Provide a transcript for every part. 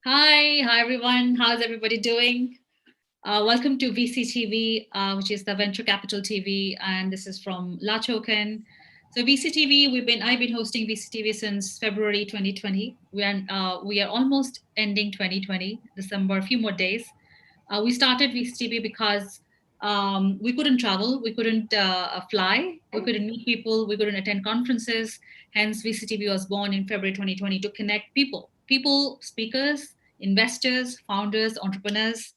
Hi everyone. How's everybody doing? Welcome to VCTV, which is the Venture Capital TV, and this is from La Token. So VCTV, I've been hosting VCTV since February 2020. We are almost ending 2020, December, a few more days. We started VCTV because we couldn't travel, we couldn't fly, we couldn't meet people, we couldn't attend conferences. Hence, VCTV was born in February 2020 to connect people, speakers, investors, founders, entrepreneurs,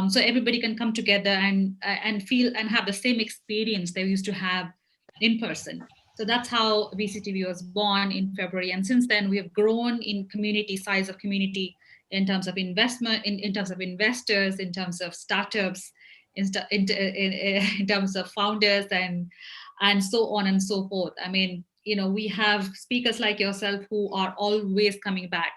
so everybody can come together and feel and have the same experience they used to have in person. So that's how VCTV was born in February, and since then we have grown in community, size of community, in terms of investment, in terms of investors, in terms of startups, in terms of founders, and so on and so forth. I mean, we have speakers like yourself who are always coming back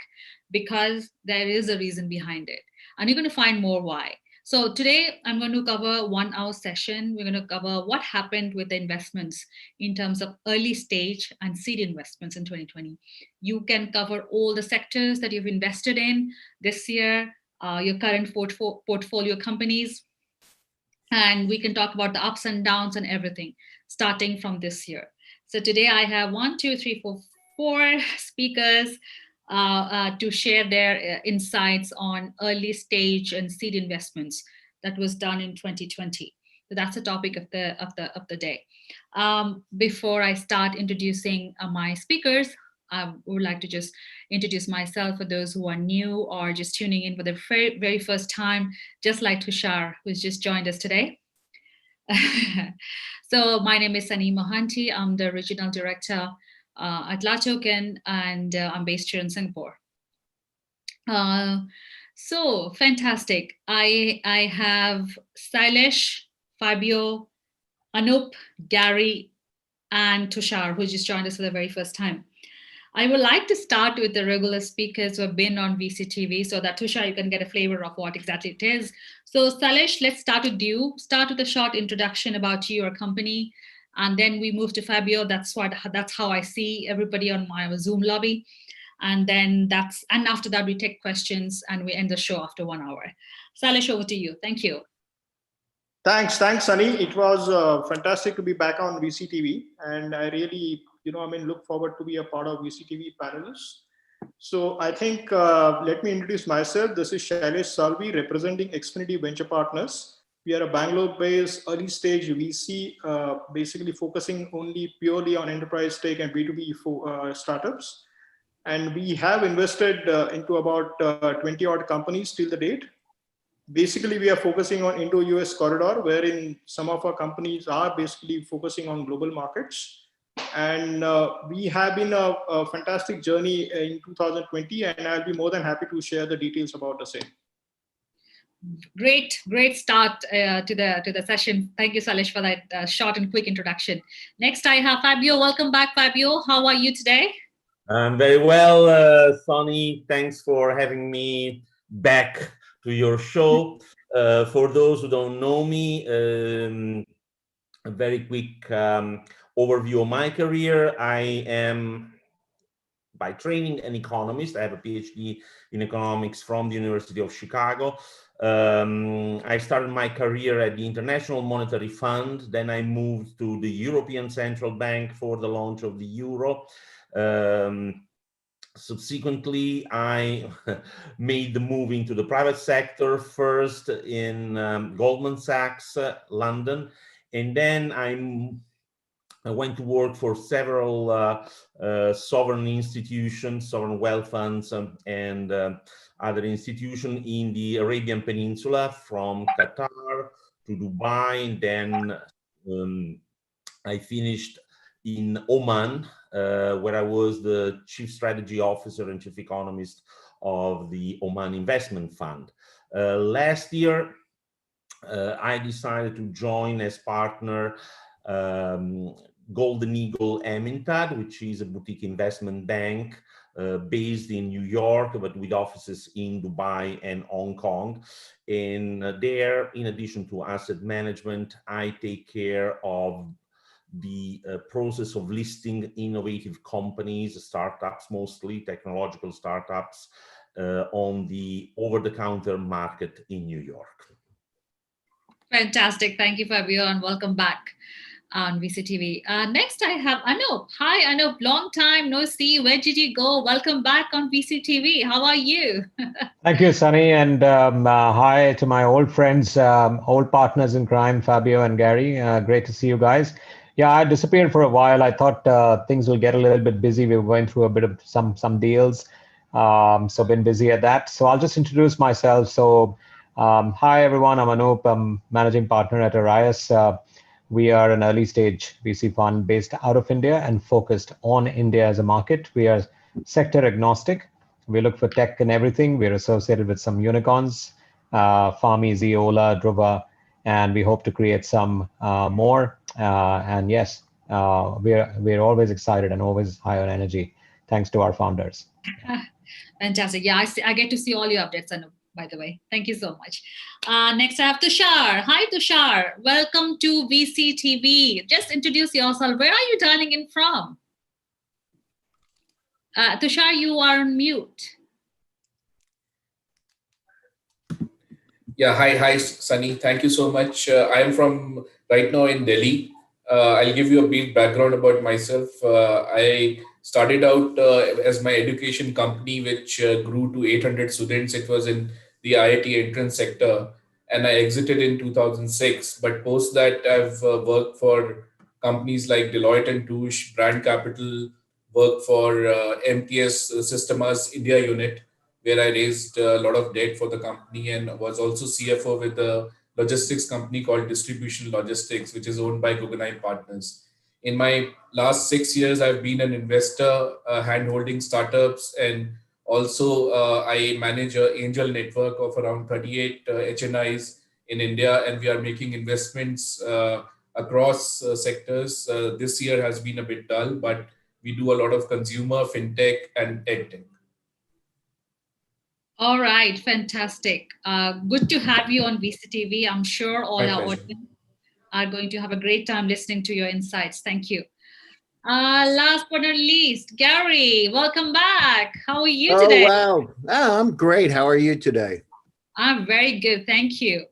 because there is a reason behind it, and you're going to find more why. So today I'm going to cover 1 hour session. We're going to cover what happened with the investments in terms of early stage and seed investments in 2020. You can cover all the sectors that you've invested in this year, your current portfolio companies, and we can talk about the ups and downs and everything starting from this year. So today I have one, two, three, four speakers to share their insights on early stage and seed investments that was done in 2020. So that's the topic of the day. Before I start introducing my speakers, I would like to just introduce myself for those who are new or just tuning in for the very first time, just like Tushar, who's just joined us today. So my name is Sunny Mohanty. I'm the regional director at La Token, and I'm based here in Singapore. So fantastic. I have Sailesh, Fabio, Anup, Gary, and Tushar, who just joined us for the very first time. I would like to start with the regular speakers who have been on VCTV so that Tushar, you can get a flavor of what exactly it is. So Sailesh, let's start with you. Start with a short introduction about you, your company, and then we move to Fabio. That's how I see everybody on my Zoom lobby. And after that we take questions and we end the show after 1 hour. Sailesh, over to you. Thank you. Thanks, Sunny. It was fantastic to be back on VCTV, and I really, look forward to be a part of VCTV panelists. So I think let me introduce myself. This is Shailesh Salvi, representing Xfinity Venture Partners. We are a Bangalore-based early-stage VC, basically focusing only purely on enterprise tech and B2B startups. And we have invested into about 20 odd companies till the date. Basically, we are focusing on Indo-US corridor, wherein some of our companies are basically focusing on global markets. And we have been a fantastic journey in 2020, and I'll be more than happy to share the details about the same. Great start to the session. Thank you, Sailesh, for that short and quick introduction. Next, I have Fabio. Welcome back, Fabio. How are you today? I'm very well, Sonny. Thanks for having me back to your show. For those who don't know me, a very quick overview of my career. I am by training an economist. I have a PhD in economics from the University of Chicago. I started my career at the International Monetary Fund. Then I moved to the European Central Bank for the launch of the euro. Subsequently, I made the move into the private sector, first in Goldman Sachs, London, and then I went to work for several sovereign institutions, sovereign wealth funds, and other institutions in the Arabian Peninsula, from Qatar to Dubai, and then I finished in Oman, where I was the chief strategy officer and chief economist of the Oman Investment Fund. Last year, I decided to join as partner Golden Eagle Emintad, which is a boutique investment bank based in New York, but with offices in Dubai and Hong Kong. And there, in addition to asset management, I take care of the process of listing innovative companies, startups, mostly technological startups, on the over-the-counter market in New York. Fantastic. Thank you, Fabio, and welcome back on VCTV. Next, I have Anup. Hi, Anup. Long time no see. Where did you go? Welcome back on VCTV. How are you? Thank you, Sunny, and hi to my old friends, old partners in crime, Fabio and Gary. Great to see you guys. Yeah, I disappeared for a while. I thought things will get a little bit busy. We were going through a bit of some deals, so been busy at that. So I'll just introduce myself. So hi, everyone. I'm Anup. I'm managing partner at Arias. We are an early stage VC fund based out of India and focused on India as a market. We are sector agnostic. We look for tech and everything. We're associated with some unicorns, Farmi, Ziola, Druva, and we hope to create some more. And yes, we're always excited and always high on energy, thanks to our founders. Fantastic. Yeah, I get to see all your updates, Anup, by the way. Thank you so much. Next, I have Tushar. Hi, Tushar. Welcome to VCTV. Just introduce yourself. Where are you dialing in from? Tushar, you are on mute. Yeah, hi, Sunny. Thank you so much. I am from right now in Delhi. I'll give you a brief background about myself. I started out as my education company, which grew to 800 students. It was in the IIT entrance sector, and I exited in 2006. But post that, I've worked for companies like Deloitte and Touche, Brand Capital, worked for MTS Systemas India unit, where I raised a lot of debt for the company, and was also CFO with a logistics company called Distribution Logistics, which is owned by Guggenheim Partners. In my last 6 years, I've been an investor, hand-holding startups, and also I manage an angel network of around 38 HNIs in India, and we are making investments across sectors. This year has been a bit dull, but we do a lot of consumer, fintech, and edtech. All right, fantastic. Good to have you on VCTV. I'm sure all our audience are going to have a great time listening to your insights. Thank you. Last but not least, Gary, welcome back. How are you today? Oh, wow. Oh, I'm great. How are you today? I'm very good. Thank you.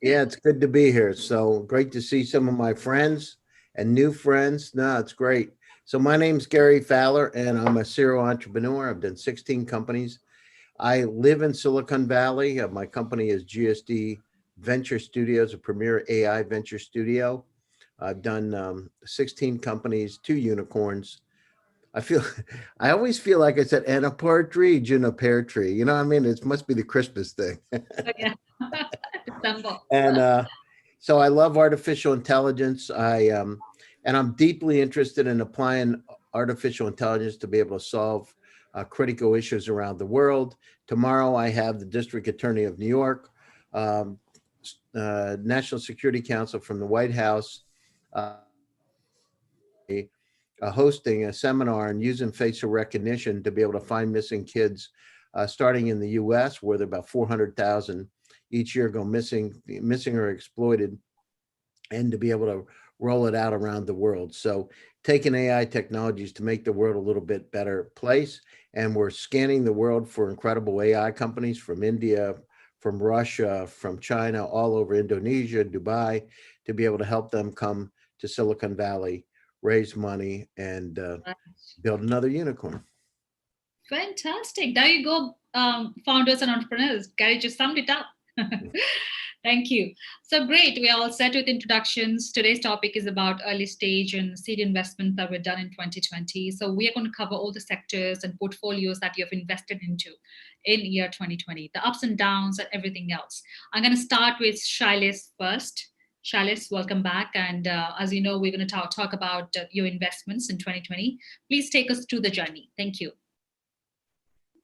Yeah, it's good to be here. So great to see some of my friends and new friends. No, it's great. So my name's Gary Fowler, and I'm a serial entrepreneur. I've done 16 companies. I live in Silicon Valley. My company is GSD Venture Studios, a premier AI venture studio. I've done 16 companies, 2 unicorns. I always feel like I said, and a partridge in a pear tree. You know what I mean? It must be the Christmas thing. Yeah. And so I love artificial intelligence. And I'm deeply interested in applying artificial intelligence to be able to solve critical issues around the world. Tomorrow, I have the District Attorney of New York, National Security Council from the White House, hosting a seminar on using facial recognition to be able to find missing kids, starting in the U.S., where there are about 400,000 each year go missing or exploited, and to be able to roll it out around the world. So taking AI technologies to make the world a little bit better place. And we're scanning the world for incredible AI companies from India, from Russia, from China, all over Indonesia, Dubai, to be able to help them come to Silicon Valley, raise money, and build another unicorn. Fantastic. There you go, founders and entrepreneurs. Gary just summed it up. Thank you. So great. We are all set with introductions. Today's topic is about early stage and seed investments that were done in 2020. So we are going to cover all the sectors and portfolios that you have invested into in year 2020, the ups and downs and everything else. I'm going to start with Shailis first. Shailis, welcome back. And as you know, we're going to talk about your investments in 2020. Please take us through the journey. Thank you.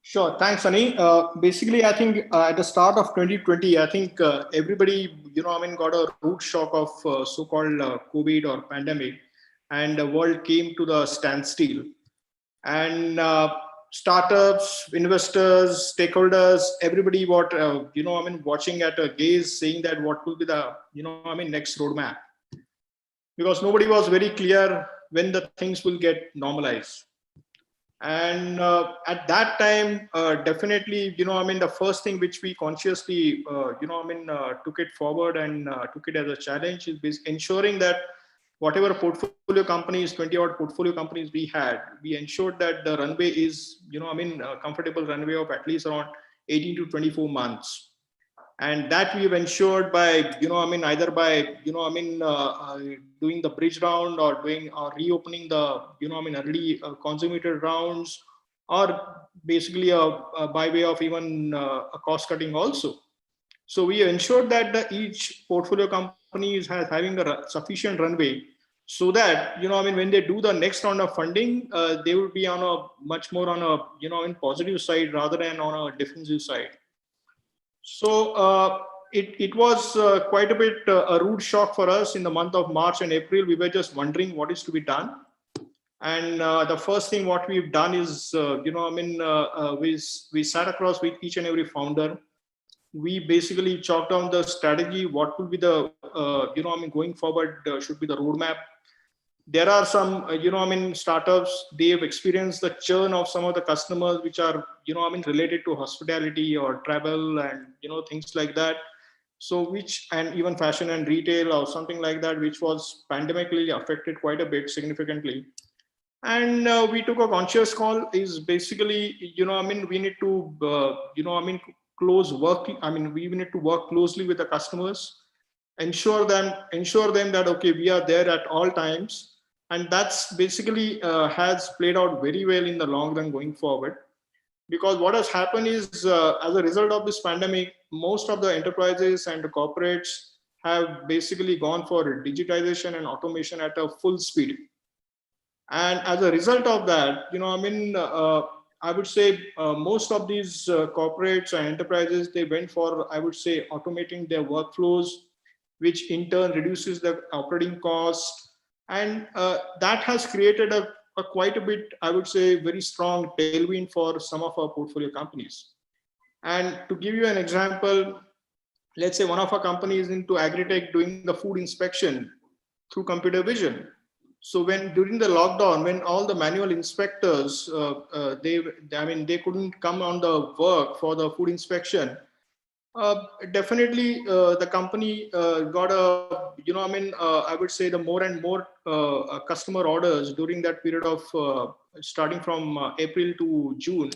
Sure. Thanks, Sunny. Basically, I think at the start of 2020, I think everybody, got a root shock of so-called COVID or pandemic, and the world came to the standstill. And startups, investors, stakeholders, everybody, watching at a gaze, saying that what will be the, next roadmap, because nobody was very clear when the things will get normalized. And at that time, definitely, the first thing which we consciously, took it forward and took it as a challenge is ensuring that whatever portfolio companies, 20 odd portfolio companies we had, we ensured that the runway is, a comfortable runway of at least around 18 to 24 months. And that we've ensured by, either by, doing the bridge round or reopening the, early consummated rounds, or basically by way of even a cost cutting also. So we ensured that each portfolio company is having a sufficient runway, so that, when they do the next round of funding, they will be on a much more on a, in positive side rather than on a defensive side. So it was quite a bit a rude shock for us in the month of March and April. We were just wondering what is to be done. And the first thing what we've done is, we sat across with each and every founder. We basically chalked down the strategy, what will be the, going forward should be the roadmap. There are some, startups, they've experienced the churn of some of the customers, which are, related to hospitality or travel and, things like that. So and even fashion and retail or something like that, which was pandemically affected quite a bit significantly. And we took a conscious call is basically, we need to, close work. We need to work closely with the customers, ensure them that, okay, we are there at all times. And that's basically has played out very well in the long run going forward. Because what has happened is, as a result of this pandemic, most of the enterprises and the corporates have basically gone for digitization and automation at a full speed. And as a result of that, I would say most of these corporates and enterprises, they went for, I would say, automating their workflows, which in turn reduces the operating cost. And that has created a quite a bit, I would say, very strong tailwind for some of our portfolio companies. And to give you an example, let's say one of our companies into agri-tech doing the food inspection through computer vision. So during the lockdown, when all the manual inspectors, they couldn't come on the work for the food inspection, definitely the company got I would say the more and more customer orders during that period of starting from April to June.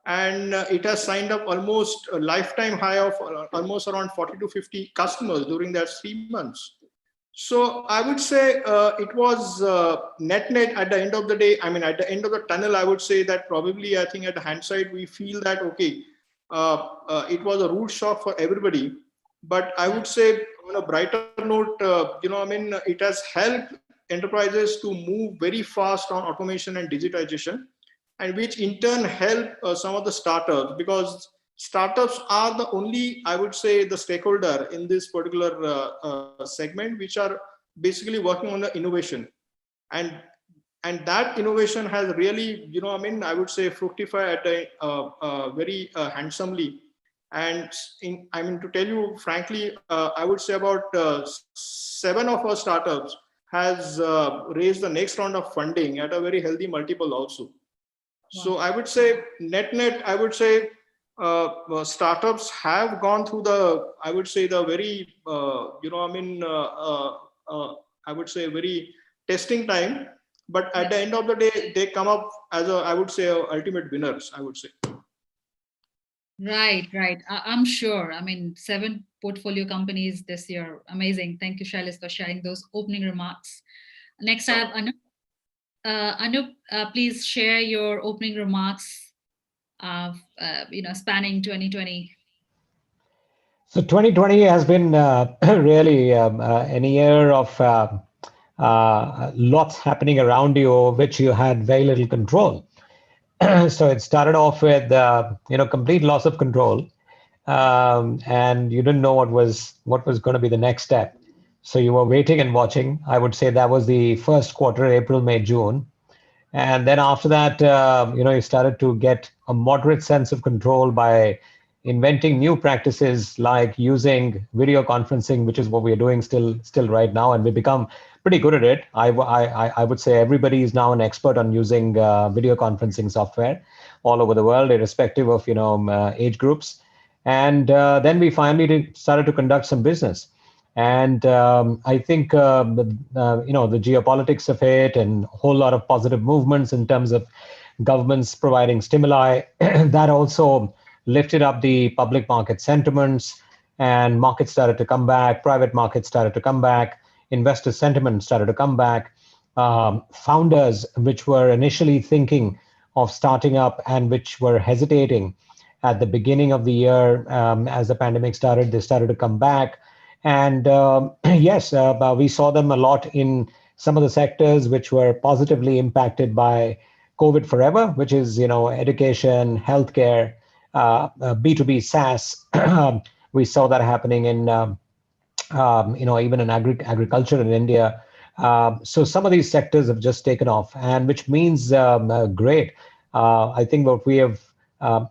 And it has signed up almost a lifetime high of almost around 40 to 50 customers during that 3 months. So I would say it was net at the end of the day. At the end of the tunnel, I would say that probably, I think at the hindsight, we feel that, okay, it was a rude shock for everybody. But I would say on a brighter note, it has helped enterprises to move very fast on automation and digitization, and which in turn help some of the startups, because startups are the only, I would say, the stakeholder in this particular segment, which are basically working on the innovation. And that innovation has really, I would say, fructified at a very handsomely. And to tell you frankly, I would say about 7 of our startups has raised the next round of funding at a very healthy multiple also. Wow. So I would say net, I would say startups have gone through the, I would say, the very, I would say very testing time. But at the end of the day, they come up as I would say, ultimate winners, I would say. Right. I'm sure. 7 portfolio companies this year. Amazing. Thank you, Shailesh, for sharing those opening remarks. Next, I have Anup. Anup, please share your opening remarks of, spanning 2020. So 2020 has been really a year of lots happening around you, which you had very little control. So it started off with complete loss of control, and you didn't know what was going to be the next step. So you were waiting and watching. I would say that was the first quarter, April, May, June. And then after that, you started to get a moderate sense of control by inventing new practices like using video conferencing, which is what we are doing still right now, and we become pretty good at it. I would say everybody is now an expert on using video conferencing software all over the world, irrespective of age groups. And then we finally started to conduct some business. And I think the geopolitics of it and a whole lot of positive movements in terms of governments providing stimuli that also lifted up the public market sentiments, and markets started to come back, private markets started to come back, investor sentiment started to come back. Founders which were initially thinking of starting up and which were hesitating at the beginning of the year, as the pandemic started, they started to come back. And yes, we saw them a lot in some of the sectors which were positively impacted by COVID forever, which is education, healthcare, B2B SaaS. We saw that happening in even in agriculture in India. So some of these sectors have just taken off, and which means great. I think what we have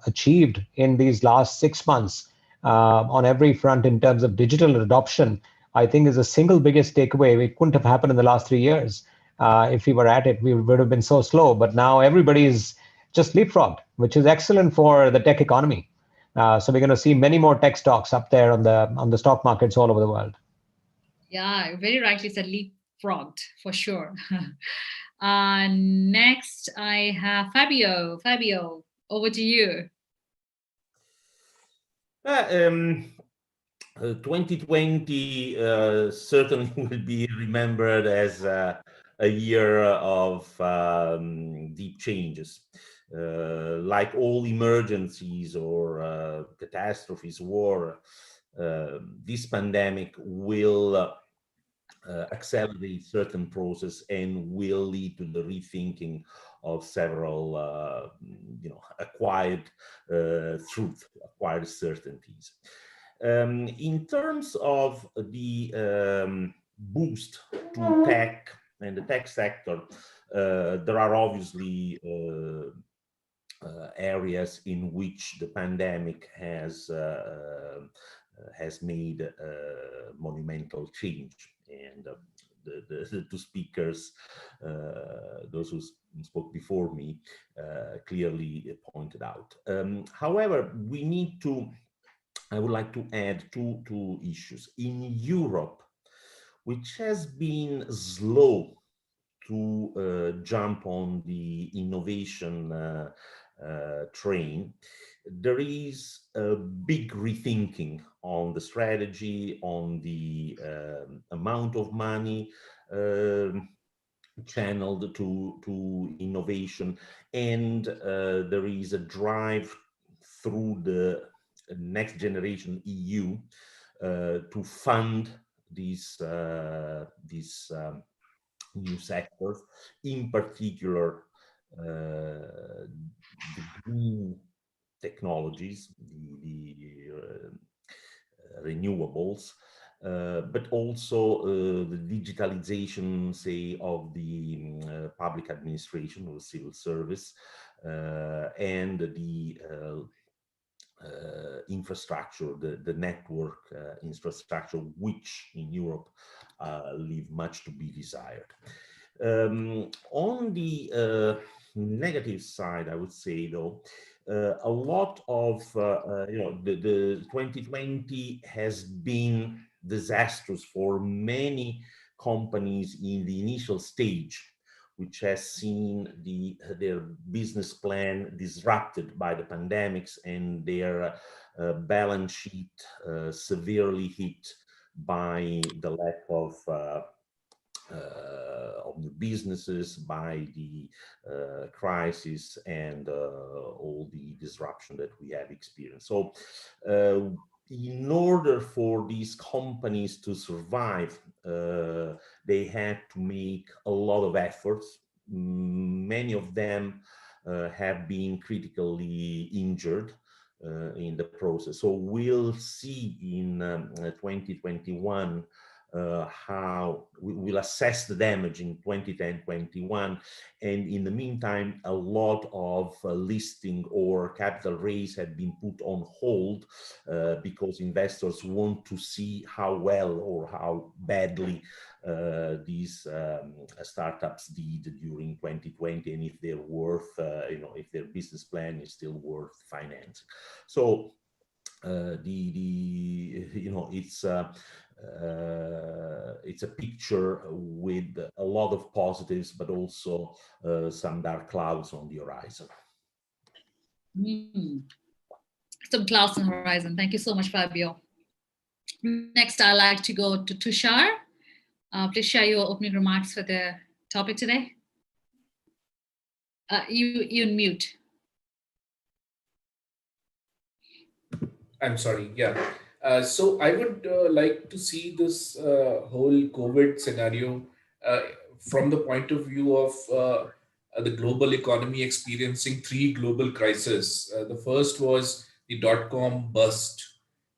achieved in these last 6 months on every front in terms of digital adoption, I think is the single biggest takeaway. It couldn't have happened in the last 3 years. If we were at it, we would have been so slow. But now everybody is just leapfrogged, which is excellent for the tech economy. So we're going to see many more tech stocks up there on the stock markets all over the world. Yeah, very rightly said, leapfrogged for sure. Next, I have Fabio. Fabio, over to you. 2020 certainly will be remembered as a year of deep changes. Like all emergencies or catastrophes, war, this pandemic will accelerate certain process and will lead to the rethinking of several, acquired acquired certainties. In terms of the boost to tech and the tech sector, there are obviously areas in which the pandemic has made monumental change, and the two speakers, those who spoke before me, clearly pointed out. However, we need to, I would like to add two issues. In Europe, which has been slow to jump on the innovation train, there is a big rethinking on the strategy, on the amount of money channeled to innovation, and there is a drive through the next generation EU to fund these new sectors, in particular the green technologies, the renewables, but also the digitalization, say, of the public administration or civil service, and the infrastructure, the network infrastructure, which in Europe leave much to be desired. On the negative side, I would say, though, a lot of the 2020 has been disastrous for many companies in the initial stage, which has seen their business plan disrupted by the pandemics and their balance sheet severely hit by the lack of new businesses, by the crisis, and all the disruption that we have experienced. So in order for these companies to survive, they had to make a lot of efforts. Many of them have been critically injured in the process. So we'll see in 2021 how we will assess the damage in 2010-21, and in the meantime a lot of listing or capital raise had been put on hold because investors want to see how well or how badly these startups did during 2020, and if they're worth if their business plan is still worth financing. So it's a picture with a lot of positives, but also some dark clouds on the horizon. Some clouds on the horizon. Thank you so much, Fabio. Next, I'd like to go to Tushar. Please share your opening remarks for the topic today. You're mute. I'm sorry. Yeah. So I would like to see this whole COVID scenario from the point of view of the global economy experiencing three global crises. The first was the dot-com bust.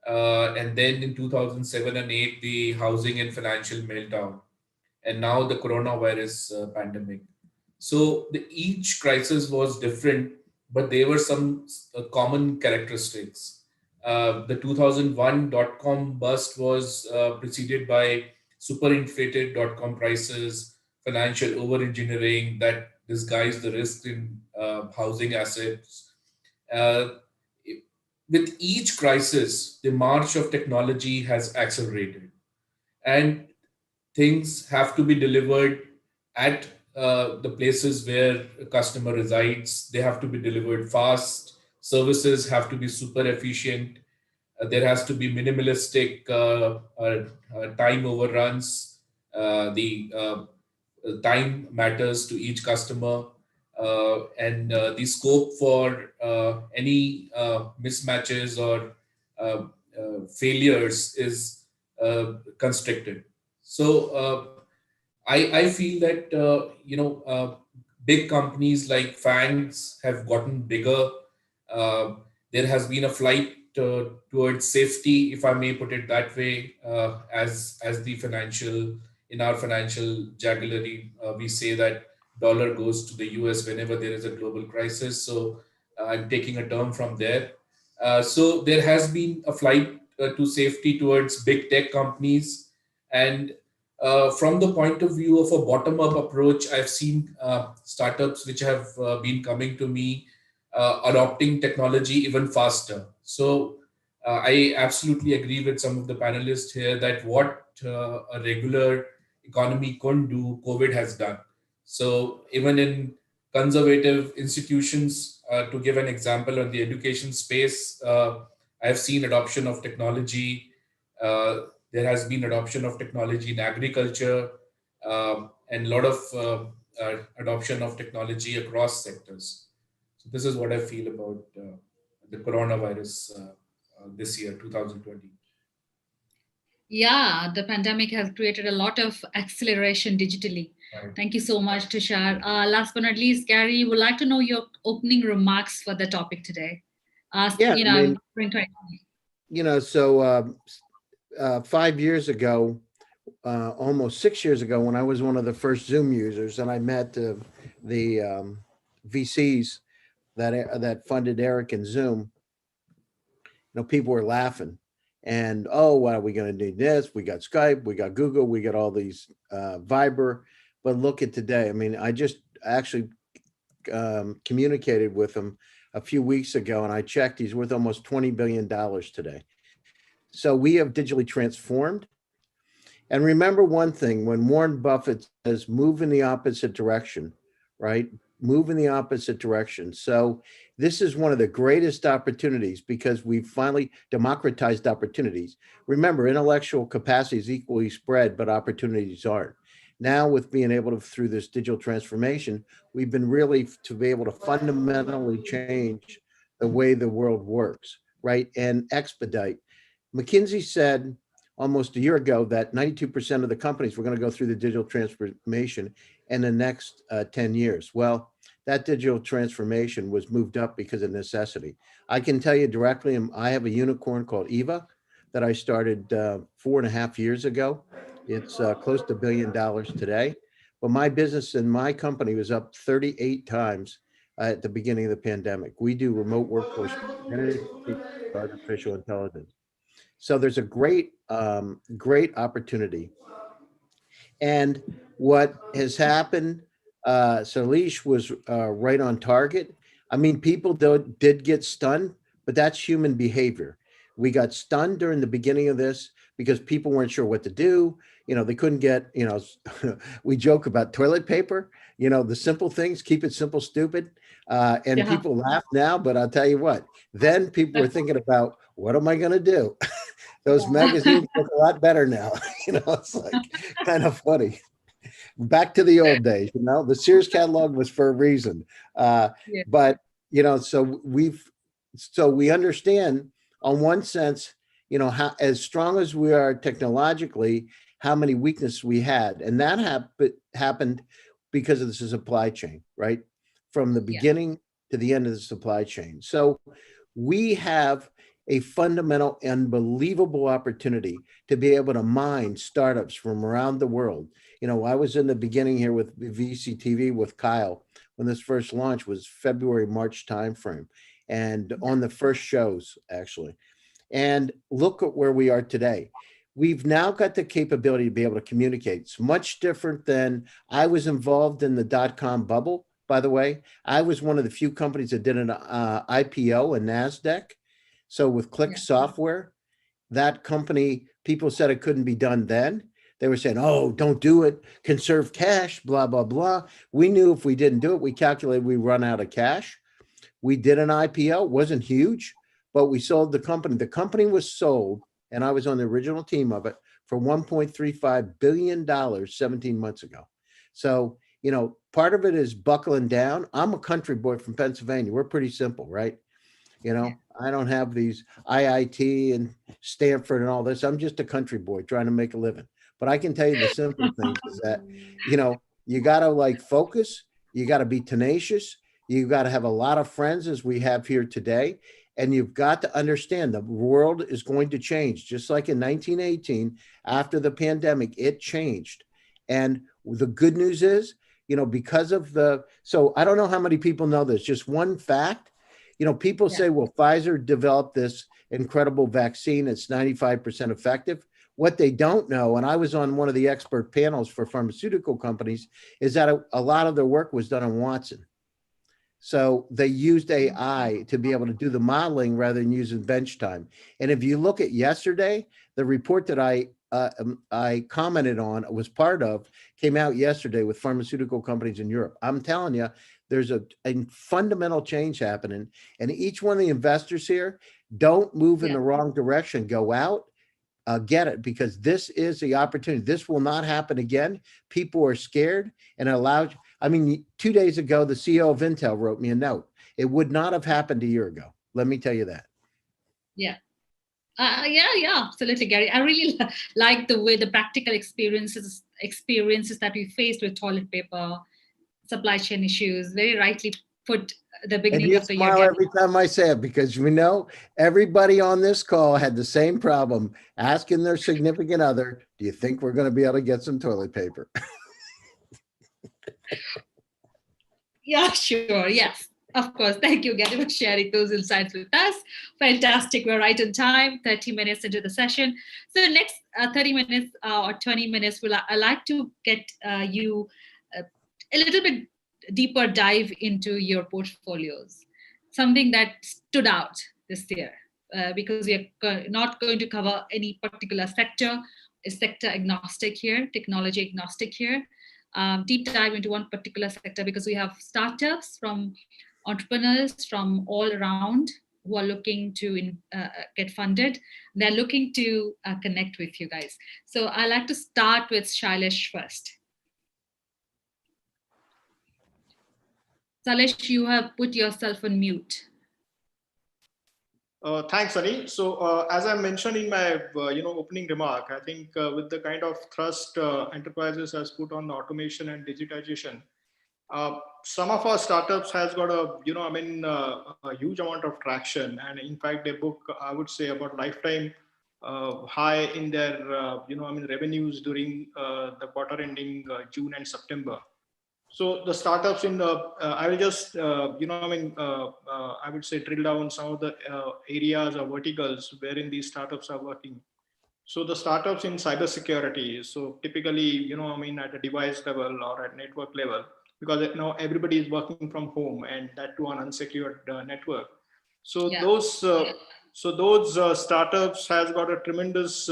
And then in 2007 and 8, the housing and financial meltdown. And now the coronavirus pandemic. So each crisis was different, but there were some common characteristics. The 2001 dot-com bust was preceded by superinflated dot-com prices, financial over-engineering that disguised the risk in housing assets. Uh, with each crisis, the march of technology has accelerated, and things have to be delivered at the places where a customer resides. They have to be delivered fast. Services have to be super efficient. There has to be minimalistic time overruns. The time matters to each customer, and the scope for any mismatches or failures is constricted. So I feel that big companies like FANGs have gotten bigger. There has been a flight towards safety, if I may put it that way, as the financial in our financial jugglery, we say that dollar goes to the US whenever there is a global crisis. So I'm taking a term from there. So there has been a flight to safety towards big tech companies. And from the point of view of a bottom-up approach, I've seen startups which have been coming to me adopting technology even faster. So I absolutely agree with some of the panelists here that what a regular economy couldn't do, COVID has done. So even in conservative institutions, to give an example on the education space, I have seen adoption of technology. There has been adoption of technology in agriculture, and a lot of adoption of technology across sectors. So this is what I feel about the coronavirus this year, 2020. Yeah, the pandemic has created a lot of acceleration digitally. Right. Thank you so much, Tushar. Last but not least, Gary, would like to know your opening remarks for the topic today. Yeah, I mean, so 5 years ago, almost 6 years ago, when I was one of the first Zoom users, and I met the VCs that funded Eric and Zoom, people were laughing. And, oh, what are we going to do this? We got Skype, we got Google, we got all these Viber. But look at today. I mean, I just actually communicated with him a few weeks ago, and I checked, he's worth almost $20 billion today. So we have digitally transformed. And remember one thing, when Warren Buffett says move in the opposite direction, right? Move in the opposite direction. So this is one of the greatest opportunities because we've finally democratized opportunities. Remember, intellectual capacity is equally spread, but opportunities aren't. Now with being able to, through this digital transformation, we've been really to be able to fundamentally change the way the world works, right? And expedite. McKinsey said almost a year ago that 92% of the companies were going to go through the digital transformation in the next 10 years. Well, that digital transformation was moved up because of necessity. I can tell you directly, I have a unicorn called Eva that I started 4.5 years ago. It's close to $1 billion today. But my business and my company was up 38 times at the beginning of the pandemic. We do remote workforce management, artificial intelligence. So there's a great opportunity. And what has happened, Salish was right on target. I mean, people did get stunned, but that's human behavior. We got stunned during the beginning of this because people weren't sure what to do. You know, they couldn't get, we joke about toilet paper, the simple things, keep it simple, stupid. And Yeah. people laugh now, but I'll tell you what, then people were thinking about, what am I going to do? Those magazines look a lot better now. It's like kind of funny. Back to the old days, the Sears catalog was for a reason. Yeah. But, so we understand on one sense, how, as strong as we are technologically, how many weaknesses we had. And that happened because of the supply chain, right? From the beginning to the end of the supply chain. So we have a fundamental, unbelievable opportunity to be able to mine startups from around the world. I was in the beginning here with VCTV with Kyle when this first launch was February, March timeframe, and on the first shows actually. And look at where we are today. We've now got the capability to be able to communicate. It's much different than I was involved in the dot-com bubble, by the way. I was one of the few companies that did an IPO in NASDAQ. So with Click Software, that company, people said it couldn't be done then. They were saying, oh, don't do it, conserve cash, blah, blah, blah. We knew if we didn't do it, we calculated we run out of cash. We did an IPO, it wasn't huge, but we sold the company. The company was sold, and I was on the original team of it, for $1.35 billion 17 months ago. So, part of it is buckling down. I'm a country boy from Pennsylvania. We're pretty simple, right? I don't have these IIT and Stanford and all this. I'm just a country boy trying to make a living. But I can tell you the simple things is that, you got to focus, you got to be tenacious, you got to have a lot of friends as we have here today. And you've got to understand the world is going to change. Just like in 1918, after the pandemic, it changed. And the good news is, because of so I don't know how many people know this, just one fact. People say, well, Pfizer developed this incredible vaccine. It's 95% effective. What they don't know, and I was on one of the expert panels for pharmaceutical companies, is that a lot of their work was done on Watson. So they used AI to be able to do the modeling rather than using bench time. And if you look at yesterday, the report that I commented on, was part of, came out yesterday with pharmaceutical companies in Europe. I'm telling you, there's a fundamental change happening, and each one of the investors here, don't move in the wrong direction, go out, get it, because this is the opportunity. This will not happen again. People are scared, and it allows, 2 days ago, the CEO of Intel wrote me a note. It would not have happened a year ago. Let me tell you that. Yeah. Yeah, absolutely, Gary. I really like the way the practical experiences that we faced with toilet paper, supply chain issues, very rightly put the beginning of the year. And you smile every time I say it, because everybody on this call had the same problem, asking their significant other, do you think we're going to be able to get some toilet paper? Yeah, sure. Yes, of course. Thank you, Gary, for sharing those insights with us. Fantastic. We're right on time, 30 minutes into the session. So the next 30 minutes or 20 minutes, I'd like to get you a little bit deeper dive into your portfolios, something that stood out this year, because we are not going to cover any particular sector, is sector agnostic here, technology agnostic here. Deep dive into one particular sector, because we have startups from entrepreneurs from all around who are looking to get funded. They're looking to connect with you guys. So I like to start with Shailesh first. Shailesh, you have put yourself on mute. Thanks, Sunny. So as I mentioned in my opening remark, I think with the kind of thrust enterprises has put on automation and digitization, some of our startups has got a huge amount of traction, and in fact they book, I would say, about lifetime high in their revenues during the quarter ending June and September. So the startups in the I will just I would say drill down some of the areas or verticals wherein these startups are working. So the startups in cybersecurity, so typically, at a device level or at network level, because now everybody is working from home and that too on unsecured network. So Yeah. those startups has got a tremendous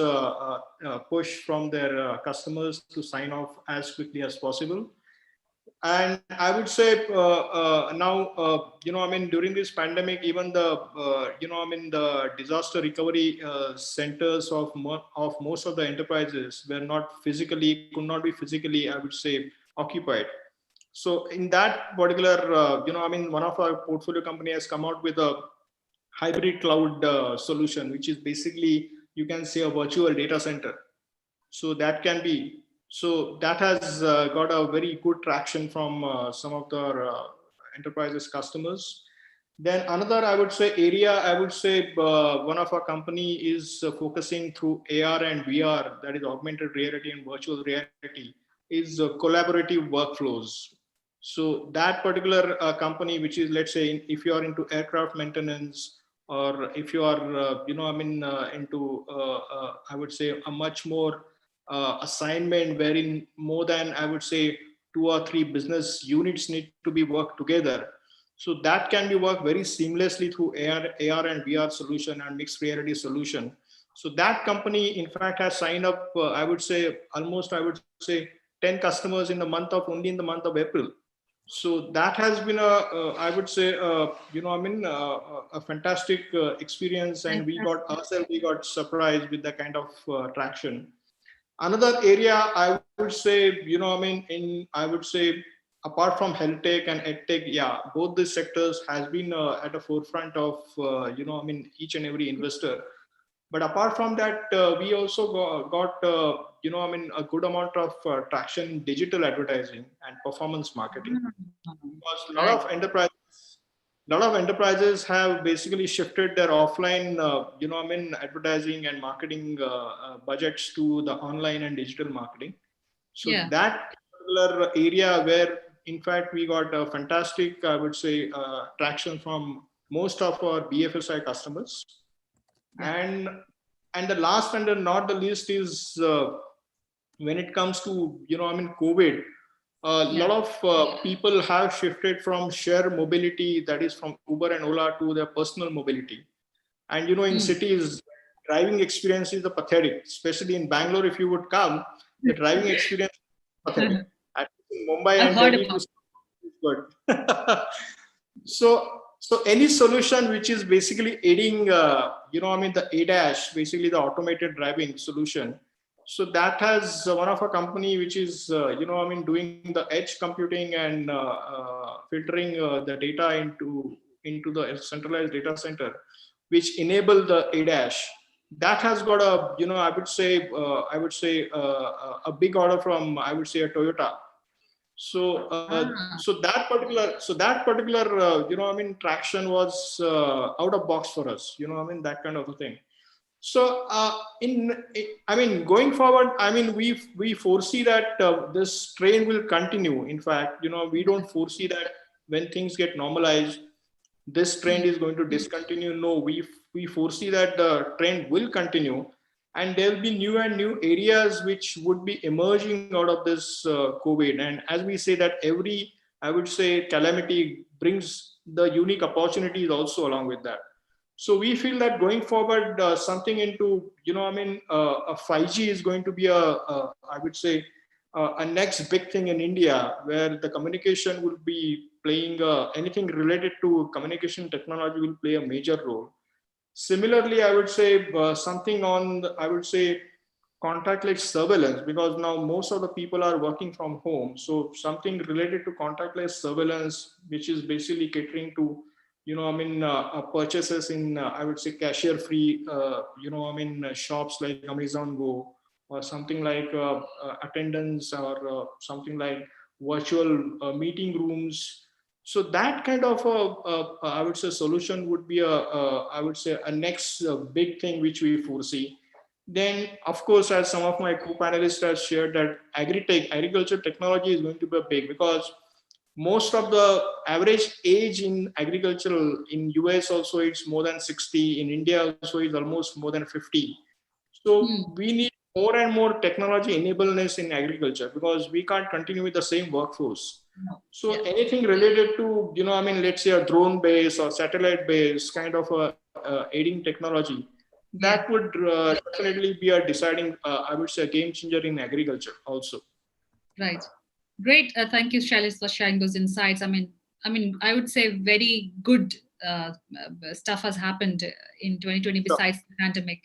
push from their customers to sign off as quickly as possible. And I would say now, during this pandemic, even the disaster recovery centers of most of the enterprises were not physically, could not be physically, I would say, occupied. So in that particular, one of our portfolio company has come out with a hybrid cloud solution, which is basically, you can say, a virtual data center. So that can be, so that has got a very good traction from some of the enterprises customers. Then another, I would say, area, I would say one of our company is focusing through AR and VR, that is augmented reality and virtual reality, is collaborative workflows. So that particular company, which is, let's say, if you are into aircraft maintenance, or if you are, into, I would say, a much more assignment wherein more than, I would say, 2 or 3 business units need to be worked together. So that can be worked very seamlessly through AR and VR solution and mixed reality solution. So that company, in fact, has signed up, I would say, almost, I would say, 10 customers in the month of, only in the month of April. So that has been I would say, a fantastic experience, and we got surprised with the kind of traction. Another area, I would say, I would say, apart from health tech and ed tech, yeah, both these sectors has been at the forefront of, each and every investor. But apart from that, we also got a good amount of traction in digital advertising and performance marketing, because Right. a lot of enterprises have basically shifted their offline, advertising and marketing budgets to the online and digital marketing. So Yeah. that particular area where, in fact, we got a fantastic, I would say, traction from most of our BFSI customers. Yeah. And the last and not the least is when it comes to, COVID, a lot of people have shifted from share mobility, that is from Uber and Ola, to their personal mobility. And in cities, driving experience is pathetic, especially in Bangalore. If you would come, the driving experience is pathetic. At least in Mumbai I've and heard Delhi, about. to is good. So any solution which is basically aiding, the ADAS, basically the automated driving solution. So that has one of our company which is, doing the edge computing and filtering the data into the centralized data center, which enable the ADAS. That has got a, I would say a big order from, I would say, a Toyota. So that particular traction was out of box for us, that kind of a thing. So going forward, we foresee that this trend will continue. In fact, we don't foresee that when things get normalized, this trend is going to discontinue. No, we foresee that the trend will continue, and there will be new and new areas which would be emerging out of this COVID. And as we say that every, I would say, calamity brings the unique opportunities also along with that. So we feel that going forward, something into, a 5G is going to be I would say, a next big thing in India, where the communication will be playing, anything related to communication technology will play a major role. Similarly, I would say something on, I would say, contactless surveillance, because now most of the people are working from home. So something related to contactless surveillance, which is basically catering to, purchases in, I would say, cashier free, shops like Amazon Go, or something like attendance, or something like virtual meeting rooms. So that kind of I would say solution would be I would say, a next big thing which we foresee. then of course, as some of my co-panelists have shared, that agriculture technology is going to be big, because most of the average age in agricultural in US also it's more than 60, in India also is almost more than 50. So we need more and more technology enableness in agriculture, because we can't continue with the same workforce. So anything related to, let's say a drone based or satellite based kind of a aiding technology, that would definitely be a deciding, I would say, a game changer in agriculture also. Right. Great. Thank you, Shailesh, for sharing those insights. I would say very good stuff has happened in 2020 besides the pandemic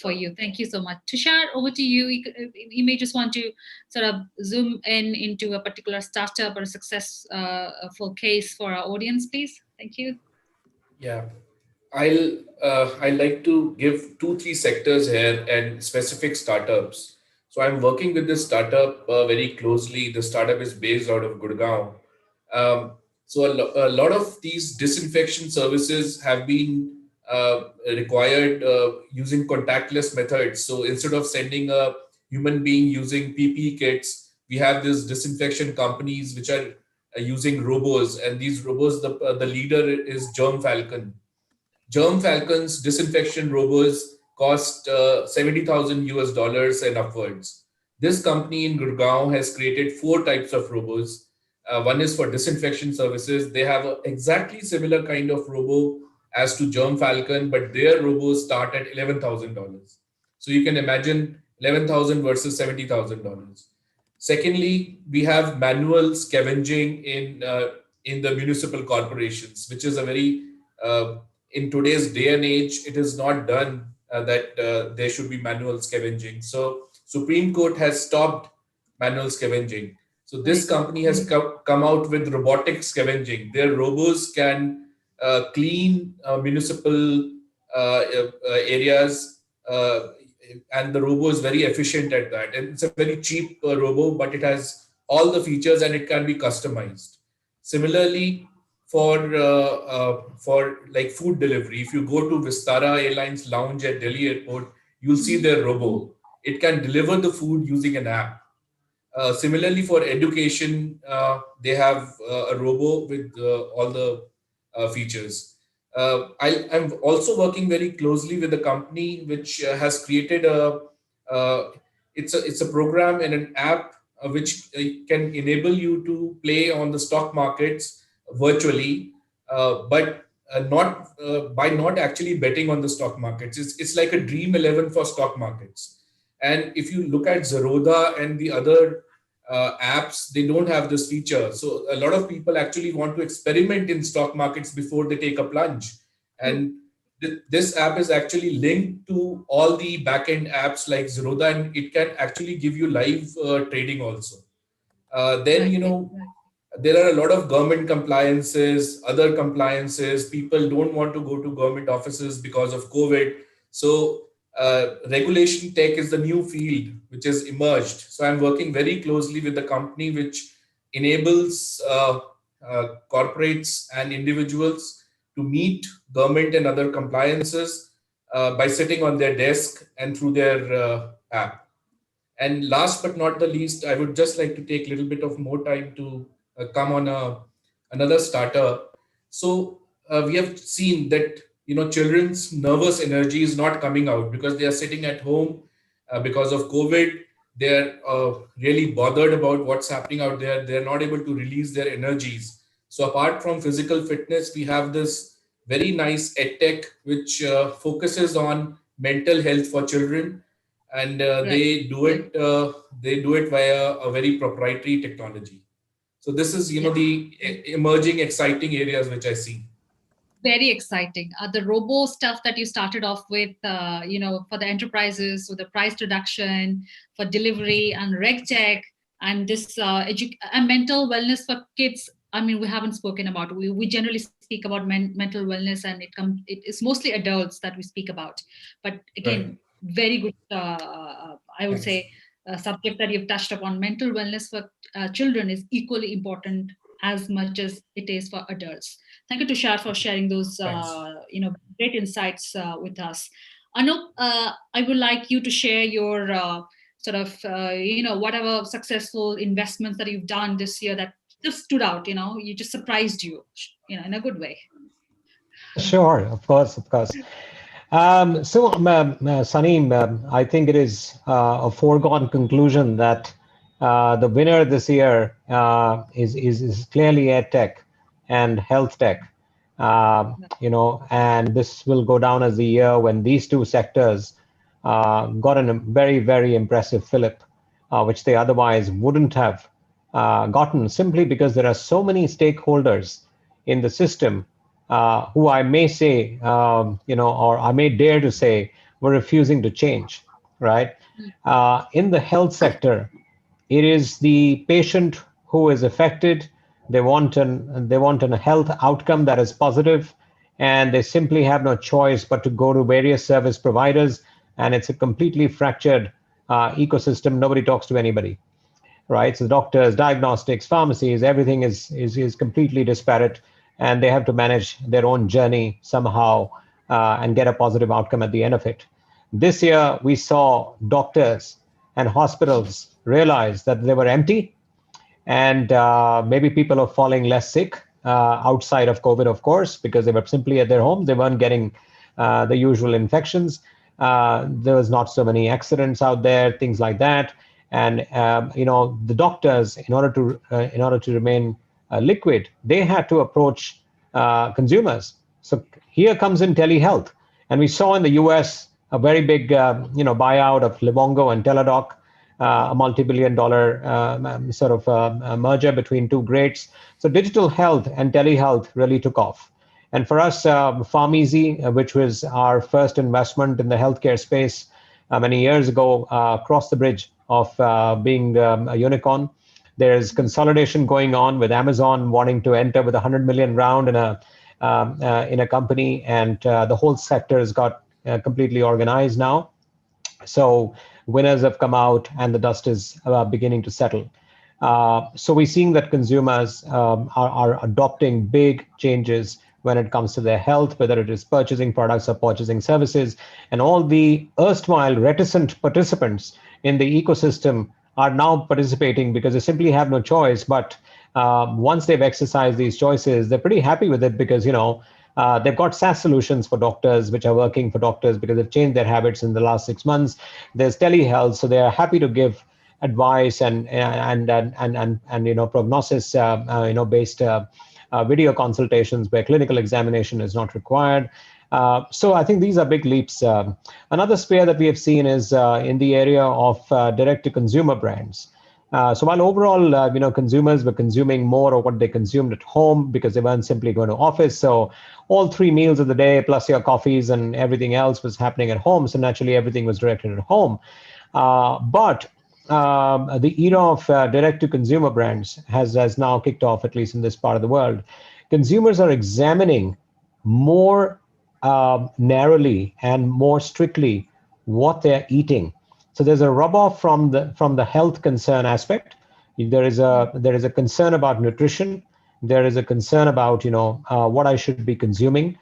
for you. Thank you so much. Tushar, over to you. You may just want to sort of zoom in into a particular startup or a successful case for our audience, please. Thank you. Yeah, I like to give 2 3 sectors here and specific startups. So I'm working with this startup very closely. The startup is based out of Gurgaon. Um, so a lot of these disinfection services have been required using contactless methods. So instead of sending a human being using PPE kits, we have these disinfection companies which are using robots, and these robots, the leader is Germ Falcon. Germ Falcon's disinfection robots cost 70,000 US dollars and upwards. This company in Gurgaon has created 4 types of robots. One is for disinfection services. They have an exactly similar kind of robo as to Germ Falcon, but their robos start at $11,000. So you can imagine 11,000 versus $70,000. Secondly, we have manual scavenging in the municipal corporations, which is a very in today's day and age, it is not done that there should be manual scavenging. So Supreme Court has stopped manual scavenging. So this company has come out with robotic scavenging. Their robots can clean municipal areas, and the robo is very efficient at that. And it's a very cheap robo, but it has all the features and it can be customized. Similarly, for like food delivery, if you go to Vistara Airlines lounge at Delhi airport, you'll see their robo. It can deliver the food using an app. Similarly, for education, they have a robo with all the features. I'm also working very closely with a company which has created it's a program and an app which can enable you to play on the stock markets virtually, but not by not actually betting on the stock markets. It's like a dream 11 for stock markets. And if you look at Zerodha and the other apps, they don't have this feature. So a lot of people actually want to experiment in stock markets before they take a plunge. And this app is actually linked to all the backend apps like Zerodha, and it can actually give you live trading also. Then, there are a lot of government compliances, other compliances. People don't want to go to government offices because of COVID. So regulation tech is the new field which has emerged. So I'm working very closely with the company which enables corporates and individuals to meet government and other compliances by sitting on their desk and through their app. And last but not the least, I would just like to take a little bit of more time to come on another startup. So we have seen that children's nervous energy is not coming out because they are sitting at home because of COVID. They're really bothered about what's happening out there. They're not able to release their energies. So apart from physical fitness, we have this very nice edtech which focuses on mental health for children, and they do it via a very proprietary technology. So this is the emerging exciting areas which I see. Very exciting. The robo stuff that you started off with, for the enterprises, with the price reduction, for delivery and reg tech, and this and mental wellness for kids. I mean, we haven't spoken about. We generally speak about mental wellness, and it is mostly adults that we speak about. But again, very good. I would say subject that you've touched upon. Mental wellness for children is equally important as much as it is for adults. Thank you, Tushar, for sharing those great insights with us. Anup, I would like you to share your sort of, whatever successful investments that you've done this year that just stood out, you just surprised you, in a good way. Sure, of course, of course. Sunny, I think it is a foregone conclusion that the winner this year is clearly EdTech and health tech. And this will go down as the year when these two sectors got a very, very impressive fillip, which they otherwise wouldn't have gotten, simply because there are so many stakeholders in the system who I may say, or I may dare to say, were refusing to change, right? In the health sector, it is the patient who is affected. They want a health outcome that is positive, and they simply have no choice but to go to various service providers. And it's a completely fractured ecosystem. Nobody talks to anybody, right? So the doctors, diagnostics, pharmacies, everything is completely disparate, and they have to manage their own journey somehow and get a positive outcome at the end of it. This year, we saw doctors and hospitals realize that they were empty, and maybe people are falling less sick outside of COVID, of course, because they were simply at their home. They weren't getting the usual infections. There was not so many accidents out there, things like that. And the doctors, in order to remain liquid, they had to approach consumers. So here comes in telehealth, and we saw in the U.S. a very big buyout of Livongo and Teladoc, a multi-billion-dollar sort of merger between two greats. So digital health and telehealth really took off. And for us, PharmEasy, which was our first investment in the healthcare space many years ago, crossed the bridge of being a unicorn. There's consolidation going on with Amazon wanting to enter with a 100 million round in a company, and the whole sector has got completely organized now. So winners have come out, and the dust is beginning to settle. So we're seeing that consumers are adopting big changes when it comes to their health, whether it is purchasing products or purchasing services. And all the erstwhile reticent participants in the ecosystem are now participating because they simply have no choice. But once they've exercised these choices, they're pretty happy with it because, they've got SaaS solutions for doctors, which are working for doctors because they've changed their habits in the last 6 months. There's telehealth, so they are happy to give advice and prognosis based video consultations where clinical examination is not required. So I think these are big leaps. Another sphere that we have seen is in the area of direct-to-consumer brands. So while overall, consumers were consuming more of what they consumed at home because they weren't simply going to office. So all 3 meals of the day, plus your coffees and everything else was happening at home. So naturally, everything was directed at home. But the era of direct-to-consumer brands has now kicked off, at least in this part of the world. Consumers are examining more narrowly and more strictly what they're eating. So there's a rub-off from the health concern aspect. There is a concern about nutrition. There is a concern about what I should be consuming,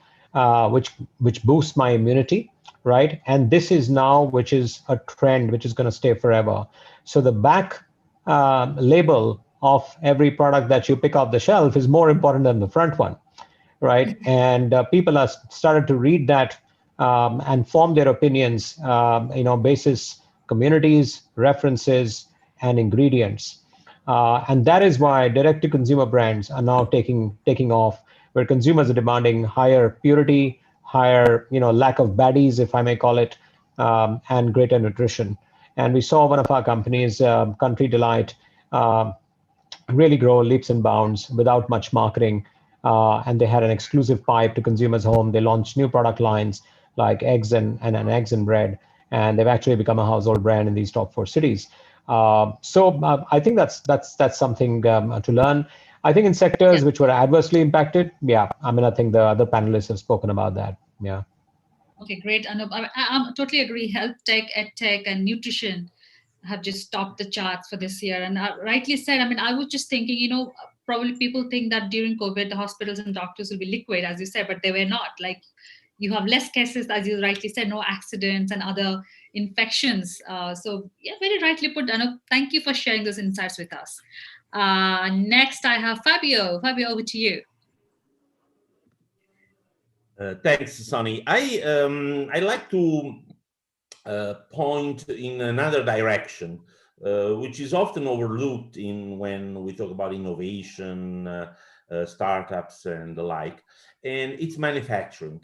which boosts my immunity, right? And this is now, which is a trend which is going to stay forever. So the back label of every product that you pick off the shelf is more important than the front one, right? And people are started to read that and form their opinions, basis communities, references, and ingredients. And that is why direct-to-consumer brands are now taking off, where consumers are demanding higher purity, higher lack of baddies, if I may call it, and greater nutrition. And we saw one of our companies, Country Delight, really grow leaps and bounds without much marketing. And they had an exclusive pipe to consumers' home. They launched new product lines like eggs and eggs and bread, and they've actually become a household brand in these top 4 cities. So I think that's something to learn. I think in sectors which were adversely impacted, I think the other panelists have spoken about that. Yeah. Okay, great, Anup. I totally agree. Health tech, ed tech, and nutrition have just topped the charts for this year. And rightly said, I was just thinking, probably people think that during COVID, the hospitals and doctors will be liquid, as you said, but they were not. Like, you have less cases, as you rightly said, no accidents and other infections. So yeah, very rightly put, Anup. Thank you for sharing those insights with us. Next, I have Fabio. Fabio, over to you. Thanks, Sonny. I like to point in another direction, which is often overlooked in when we talk about innovation, startups, and the like, and it's manufacturing.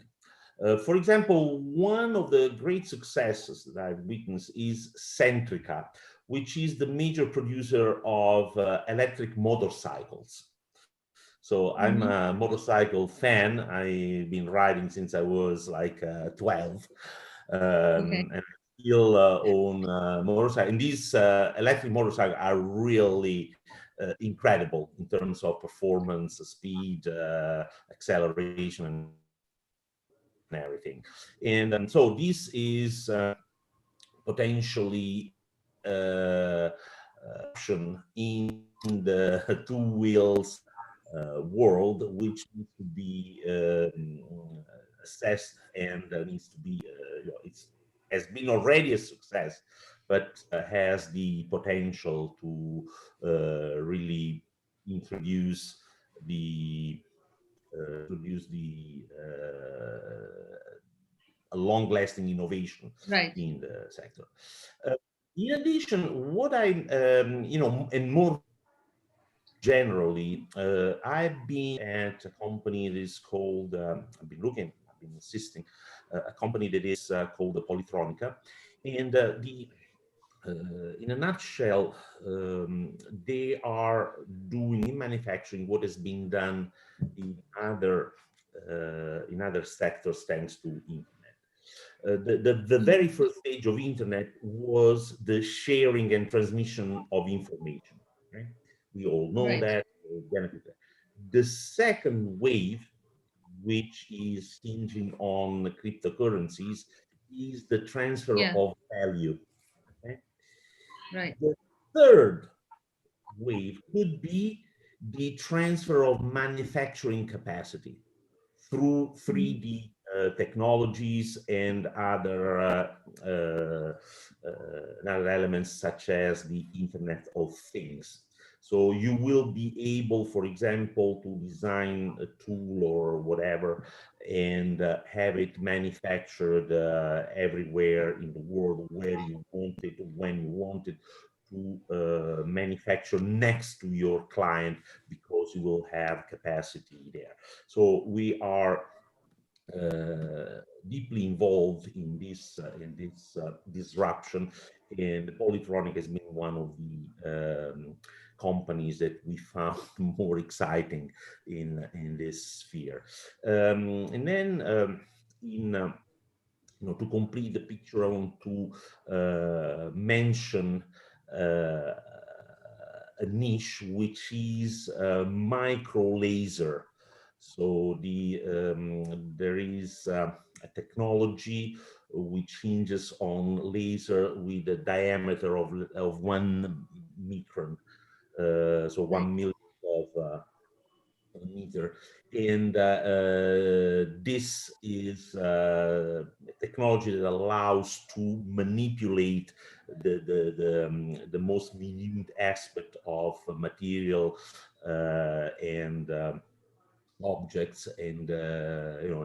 For example, one of the great successes that I've witnessed is Centrica, which is the major producer of electric motorcycles. So I'm a motorcycle fan. I've been riding since I was like 12. Okay. And I still own motorcycles. And these electric motorcycles are really incredible in terms of performance, speed, acceleration, and everything. And so this is potentially option in the two wheels world, which needs to be assessed and needs to be, it's has been already a success, but has the potential to really introduce the a long-lasting innovation Right. in the sector. In addition, what and more generally, I've been at a company that is called, I've been insisting, a company that is called the Polytronica. And in a nutshell, they are doing in manufacturing what is being done in other sectors thanks to internet. The very first stage of internet was the sharing and transmission of information. Right? We all know that. The second wave, which is hinging on cryptocurrencies, is the transfer of value. Okay? Right. The third wave could be the transfer of manufacturing capacity through 3D technologies and other elements such as the Internet of Things. So you will be able, for example, to design a tool or whatever and have it manufactured everywhere in the world where you want it, when you want it, to manufacture next to your client because you will have capacity there. So we are deeply involved in this disruption, and Polytronic has been one of the companies that we found more exciting in this sphere. And then to complete the picture, I want to mention a niche which is micro laser. So there is a technology which hinges on laser with a diameter of 1 micron, so 1 millionth of a meter, and this is a technology that allows to manipulate the most minute aspect of material and objects, and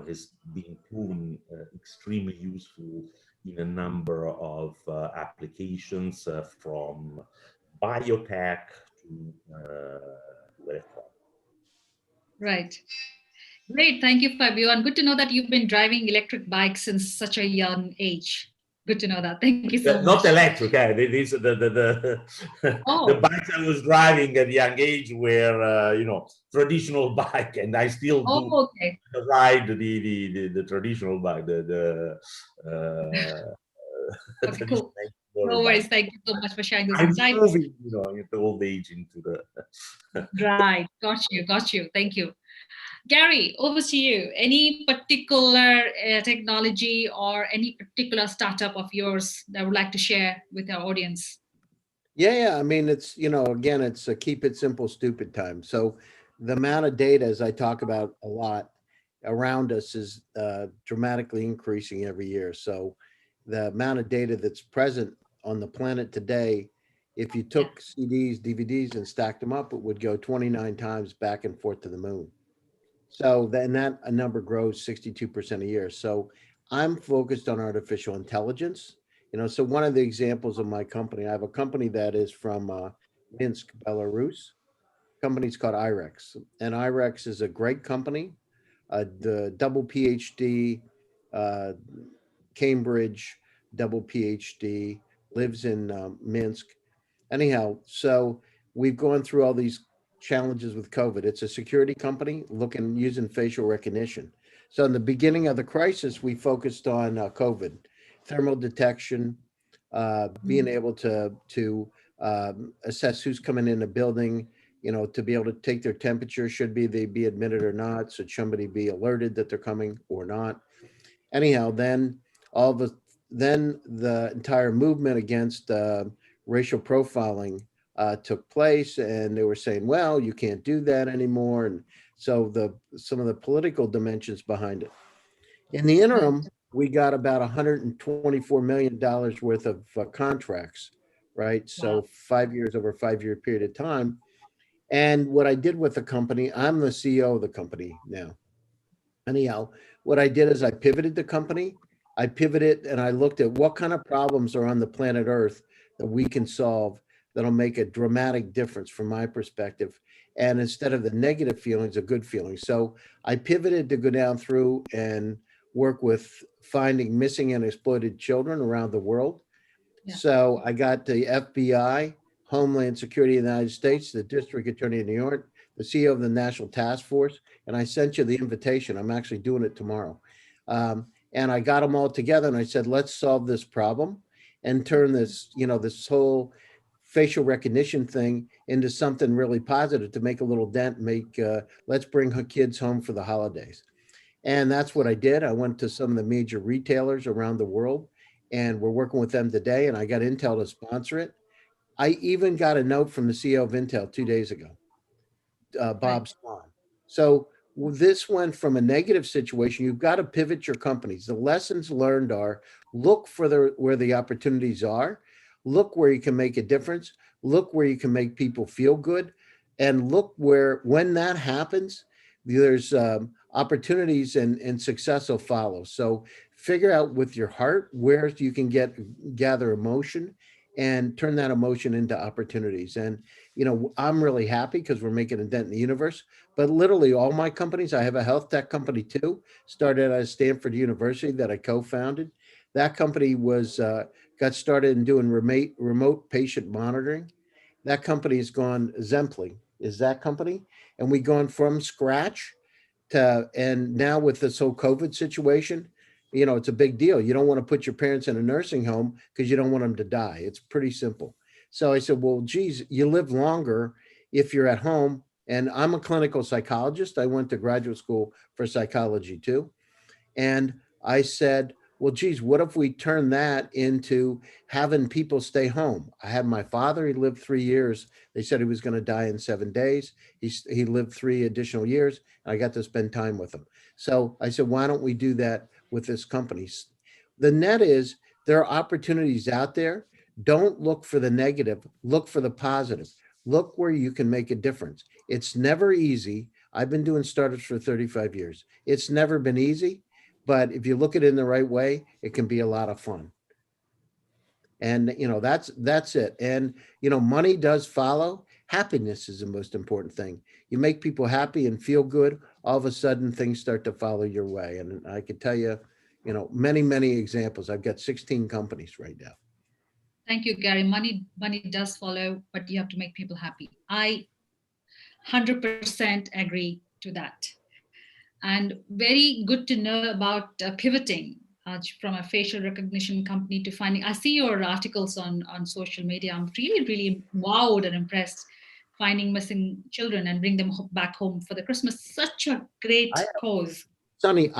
has been proven extremely useful in a number of applications, from biotech to electronics. Right. Great. Thank you, Fabio. And good to know that you've been driving electric bikes since such a young age. Good to know that. Thank you so much. Not electric. These the bikes I was driving at a young age were traditional bike, and I still do ride the traditional bike. Okay, cool. No worries. Thank you so much for sharing those insights. I'm moving, into old age into the right. Got you. Thank you. Gary, over to you. Any particular technology or any particular startup of yours that would like to share with our audience? Yeah. I mean, it's, again, it's a keep it simple, stupid time. So the amount of data, as I talk about a lot, around us is dramatically increasing every year. So the amount of data that's present on the planet today, if you took CDs, DVDs, and stacked them up, it would go 29 times back and forth to the moon. So then that a number grows 62% a year. So I'm focused on artificial intelligence. So one of the examples of my company, I have a company that is from Minsk, Belarus. Company's called IREX, and IREX is a great company. The double PhD, uh, Cambridge, double PhD, lives in Minsk. Anyhow, so we've gone through all these challenges with COVID. It's a security company looking using facial recognition. So in the beginning of the crisis, we focused on COVID, thermal detection, being able to assess who's coming in the building, to be able to take their temperature, should they be admitted or not, should somebody be alerted that they're coming or not. Anyhow, then the entire movement against racial profiling took place, and they were saying, well, you can't do that anymore. And so some of the political dimensions behind it. In the interim, we got about $124 million worth of contracts, right? So 5 years, over a 5-year period of time. And what I did with the company, I'm the CEO of the company now. Anyhow, what I did is I pivoted the company. I pivoted and I looked at what kind of problems are on the planet Earth that we can solve that'll make a dramatic difference from my perspective. And instead of the negative feelings, a good feeling. So I pivoted to go down through and work with finding missing and exploited children around the world. So I got the FBI, Homeland Security of the United States, the District Attorney of New York, the CEO of the National Task Force, and I sent you the invitation. I'm actually doing it tomorrow. And I got them all together and I said, let's solve this problem and turn this, this whole facial recognition thing into something really positive to make a little dent, let's bring her kids home for the holidays. And that's what I did. I went to some of the major retailers around the world and we're working with them today. And I got Intel to sponsor it. I even got a note from the CEO of Intel 2 days ago, Bob Swan. So this went from a negative situation. You've got to pivot your companies. The lessons learned are look for where the opportunities are, look where you can make a difference, look where you can make people feel good, and look where, when that happens, there's opportunities and success will follow. So figure out with your heart where you can gather emotion and turn that emotion into opportunities. And, I'm really happy because we're making a dent in the universe, but literally all my companies, I have a health tech company too, started at Stanford University that I co-founded. That company got started in doing remote patient monitoring. That company has gone, Zemply is that company. And we've gone from scratch and now with this whole COVID situation, it's a big deal. You don't want to put your parents in a nursing home because you don't want them to die. It's pretty simple. So I said, well, geez, you live longer if you're at home. And I'm a clinical psychologist. I went to graduate school for psychology too. And I said, well, geez, what if we turn that into having people stay home? I had my father, he lived 3 years. They said he was going to die in 7 days. He lived 3 additional years, and I got to spend time with him. So I said, why don't we do that with this company? The net is there are opportunities out there. Don't look for the negative, look for the positive. Look where you can make a difference. It's never easy. I've been doing startups for 35 years. It's never been easy. But if you look at it in the right way, it can be a lot of fun. And, that's it. And, money does follow. Happiness is the most important thing. You make people happy and feel good. All of a sudden, things start to follow your way. And I could tell you, many, many examples. I've got 16 companies right now. Thank you, Gary. Money does follow, but you have to make people happy. I 100% agree to that. And very good to know about pivoting from a facial recognition company to finding. I see your articles on social media. I'm really, really wowed and impressed finding missing children and bring them back home for the Christmas. Such a great cause. Sonny,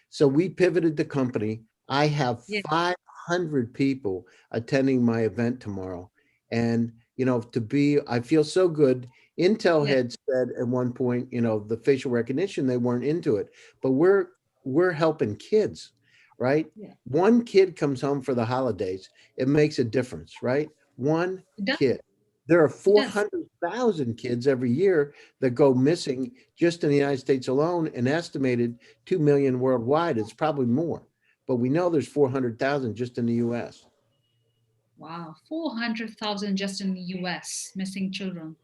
so we pivoted the company. I have 500 people attending my event tomorrow. And, I feel so good. Intel had said at one point, you know, the facial recognition, they weren't into it, but we're helping kids, right? Yeah. One kid comes home for the holidays, it makes a difference, right? One kid. There are 400,000 kids every year that go missing just in the United States alone, an estimated 2 million worldwide. It's probably more, but we know there's 400,000 just in the US. Wow, 400,000 just in the US, missing children.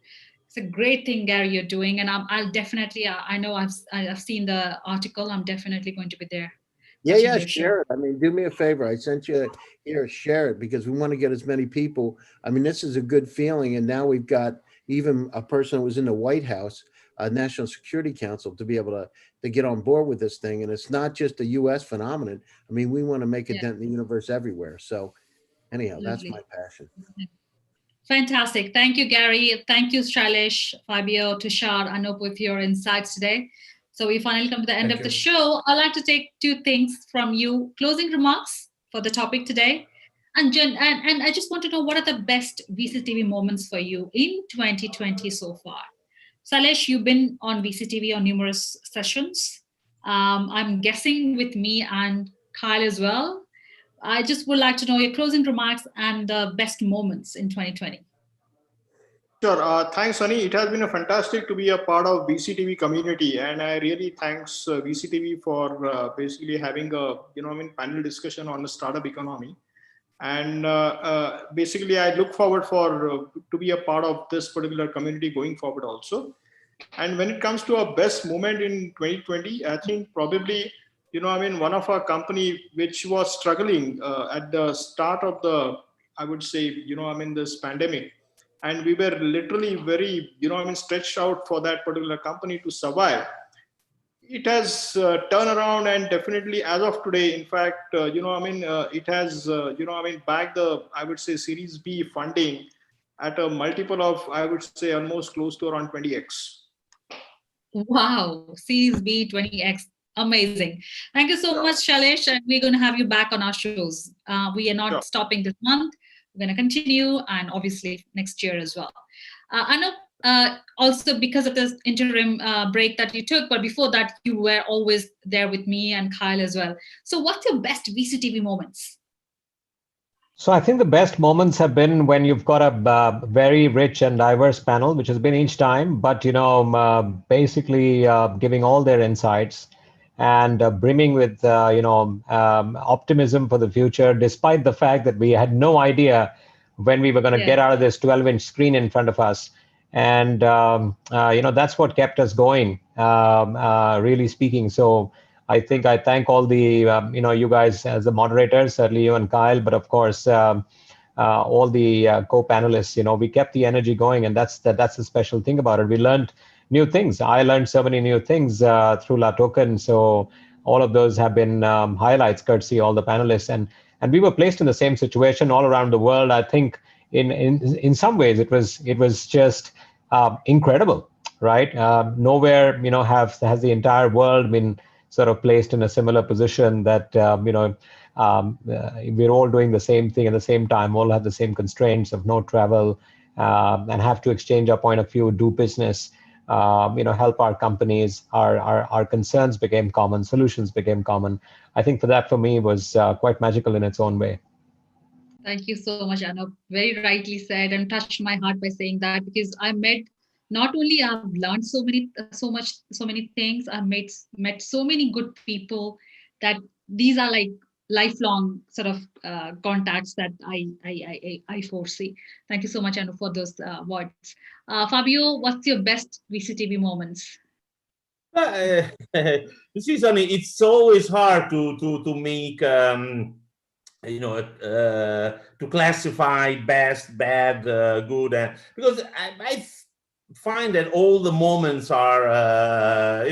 It's a great thing, Gary, you're doing. And I'll definitely, I know I've seen the article. I'm definitely going to be there. Yeah, share it. I mean, do me a favor. I sent you here, share it, because we want to get as many people. I mean, this is a good feeling. And now we've got even a person who was in the White House, National Security Council, to be able to get on board with this thing. And it's not just a US phenomenon. I mean, we want to make a dent in the universe everywhere. So anyhow, that's my passion. Fantastic. Thank you, Gary. Thank you, Shailesh, Fabio, Tushar, Anup, with your insights today. So we finally come to the end of the show. I'd like to take two things from you. Closing remarks for the topic today. And I just want to know, what are the best VCTV moments for you in 2020 so far? Shailesh, you've been on VCTV on numerous sessions. I'm guessing with me and Kyle as well. I just would like to know your closing remarks and the best moments in 2020. Sure. Thanks, Sunny. It has been a fantastic to be a part of VCTV community, and I really thanks VCTV for basically having a panel discussion on the startup economy. And basically, I look forward for to be a part of this particular community going forward also. And when it comes to a best moment in 2020, I think probably one of our company which was struggling at the start of the, I would say, this pandemic. And we were literally very, stretched out for that particular company to survive. It has turned around, and definitely as of today, in fact, it has, backed the, I would say, Series B funding at a multiple of, I would say, almost close to around 20x. Wow, Series B 20x. Amazing. Thank you so much, Shailesh. And we're going to have you back on our shows. We are not stopping this month. We're going to continue, and obviously next year as well. I know also because of this interim break that you took, but before that, you were always there with me and Kyle as well. So what's your best VCTV moments? So I think the best moments have been when you've got a very rich and diverse panel, which has been each time, but basically giving all their insights and brimming with optimism for the future, despite the fact that we had no idea when we were going to get out of this 12-inch screen in front of us. And that's what kept us going, really speaking. So I think I thank all the you guys as the moderators, certainly you and Kyle, but of course all the co-panelists. We kept the energy going, and that's the special thing about it. We learned new things. I learned so many new things through La Token. So all of those have been highlights, courtesy all the panelists, and we were placed in the same situation all around the world. I think in some ways it was just incredible, right? Nowhere has the entire world been sort of placed in a similar position that we're all doing the same thing at the same time, all have the same constraints of no travel, and have to exchange our point of view, do business, help our companies. Our concerns became common, solutions became common. I think for me was quite magical in its own way. Thank you so much, Anup. Very rightly said, and touched my heart by saying that, because I met, not only I've learned so many things, I've met so many good people, that these are like lifelong sort of contacts that I foresee. Thank you so much, Anu, for those words. Fabio, what's your best VCTV moments? You see, Sunny, it's always hard to make to classify best, bad, good, because I find that all the moments are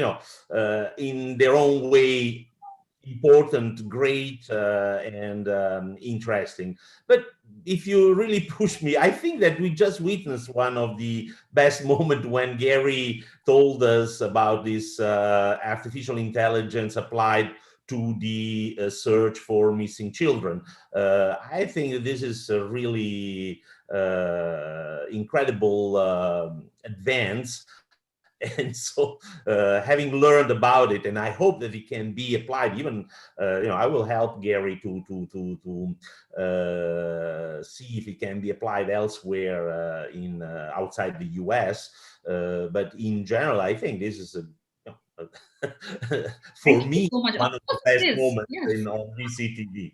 in their own way important, great, and interesting. But if you really push me, I think that we just witnessed one of the best moments when Gary told us about this artificial intelligence applied to the search for missing children. I think this is a really incredible advance. And so having learned about it, and I hope that it can be applied, even I will help Gary to see if it can be applied elsewhere in outside the US. But in general, I think this is for me so much. one of the best moments on VCTV.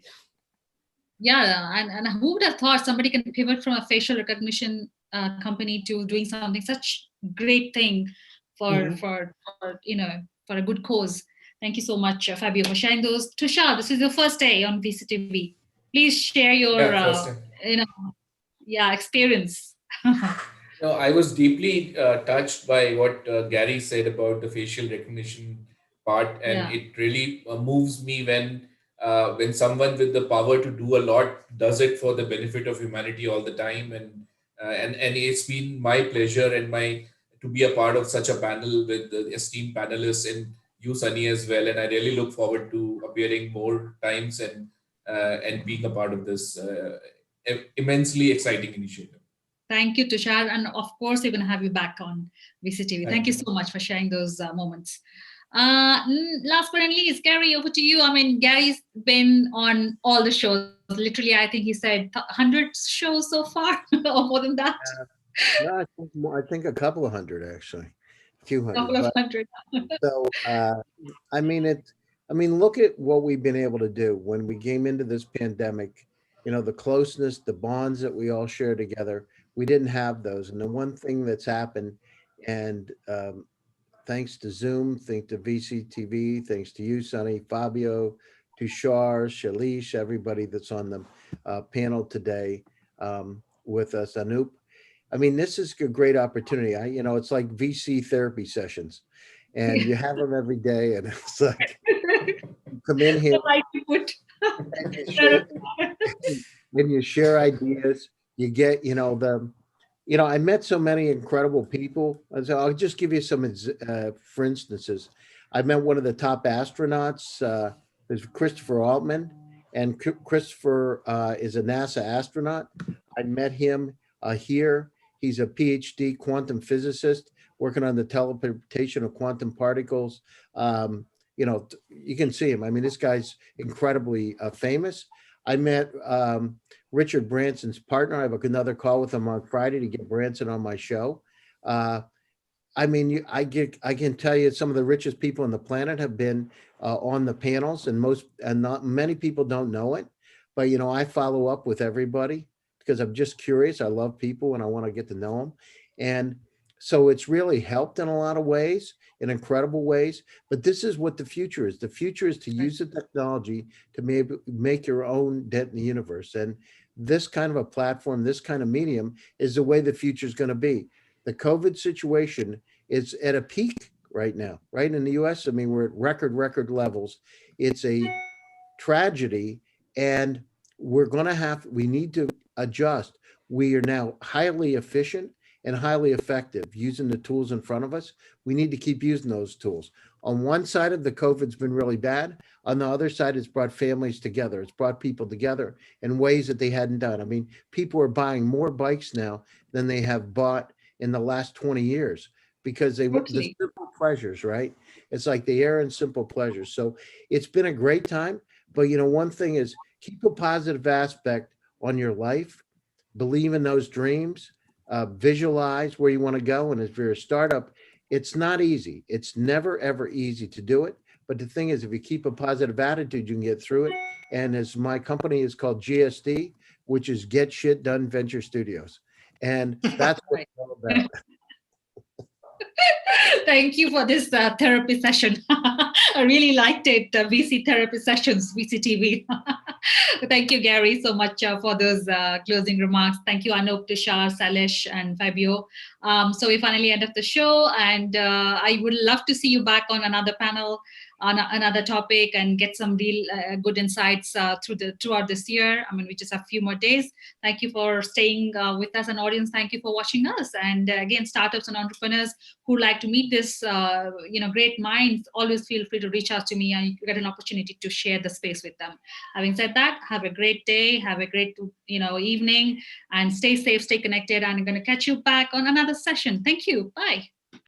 Yeah, and who would have thought somebody can pivot from a facial recognition company to doing something such great thing for a good cause. Thank you so much, Fabio, for sharing those. Tushar, this is your first day on VCTV. Please share your experience. No, I was deeply touched by what Gary said about the facial recognition part, and it really moves me when someone with the power to do a lot does it for the benefit of humanity all the time. And it's been my pleasure and to be a part of such a panel with the esteemed panelists and you, Sunny, as well. And I really look forward to appearing more times and being a part of this immensely exciting initiative. Thank you, Tushar. And of course, we're going to have you back on VCTV. Thank you so much for sharing those moments. Last but not least, Gary, over to you. I mean, Gary's been on all the shows. Literally, I think he said 100 shows so far, or more than that. No, I think a couple of hundred, actually. A few hundred. Couple of hundred. So, I mean, look at what we've been able to do when we came into this pandemic. The closeness, the bonds that we all share together. We didn't have those. And the one thing that's happened, and thanks to Zoom, thanks to VCTV, thanks to you, Sunny, Fabio, Tushar, Shalish, everybody that's on the panel today with us, Anup. I mean, this is a great opportunity. It's like VC therapy sessions, and you have them every day, and it's like you come in here and you share ideas. You get, I met so many incredible people. So I'll just give you some, for instances. I met one of the top astronauts, there's Christopher Altman, and Christopher is a NASA astronaut. I met him here. He's a PhD quantum physicist working on the teleportation of quantum particles. You can see him. I mean, this guy's incredibly famous. I met Richard Branson's partner. I have another call with him on Friday to get Branson on my show. I mean, I can tell you some of the richest people on the planet have been on the panels, and not many people don't know it. But I follow up with everybody because I'm just curious. I love people and I want to get to know them, and so it's really helped in a lot of ways, in incredible ways. But this is what the future is. The future is to use the technology to maybe make your own dent in the universe. And this kind of a platform, this kind of medium is the way the future is going to be. The COVID situation is at a peak right now, right? In the US, I mean, we're at record levels. It's a tragedy, and we need to adjust. We are now highly efficient and highly effective using the tools in front of us. We need to keep using those tools. On one side of the COVID's been really bad. On the other side, it's brought families together. It's brought people together in ways that they hadn't done. I mean, people are buying more bikes now than they have bought in the last 20 years because they want the simple pleasures, right? It's like the air and simple pleasures. So it's been a great time. But one thing is keep a positive aspect on your life, believe in those dreams, visualize where you want to go. And if you're a startup, it's not easy. It's never, ever easy to do it. But the thing is, if you keep a positive attitude, you can get through it. And as my company is called GSD, which is Get Shit Done Venture Studios. And that's what it's all about. Thank you for this therapy session. I really liked it. VC therapy sessions, VCTV. Thank you, Gary, so much for those closing remarks. Thank you, Anup, Tushar, Salesh, and Fabio. So we finally end up the show, and I would love to see you back on another panel. on another topic and get some real good insights throughout this year. I mean, we just have a few more days. Thank you for staying with us, and audience, thank you for watching us. And again, startups and entrepreneurs who like to meet this great minds, always feel free to reach out to me, and you get an opportunity to share the space with them. Having said that, have a great day, have a great evening, and stay safe, stay connected. And I'm going to catch you back on another session. Thank you. Bye.